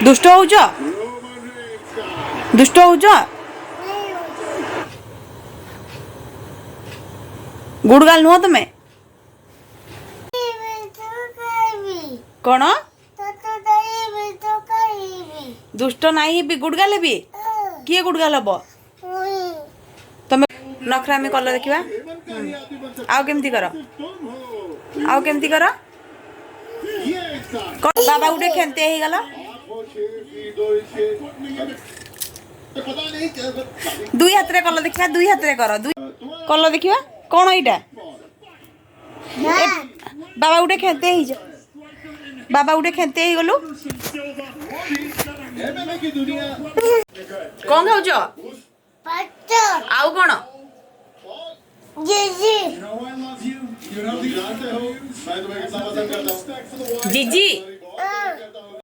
दुष्ट होउछ दुष्ट होउछ गुड़गाल नुह तुम्हें कौन दुष्ट नहीं भी गुड़गाल भी किए गुड़गाल हम तमें नखरा में कलर देखा आउ केमती कर आउ केमती कर बाबा गोटे खेलते ही गला दुई हाथ रे कलर देखा दुई हाथ रे कर दुई कलर देखा कौन एटा बाबा गोटे खेलते ही जा बाबा गोटे खेलते ही गलु कौन खाऊच आउ कौन जीजी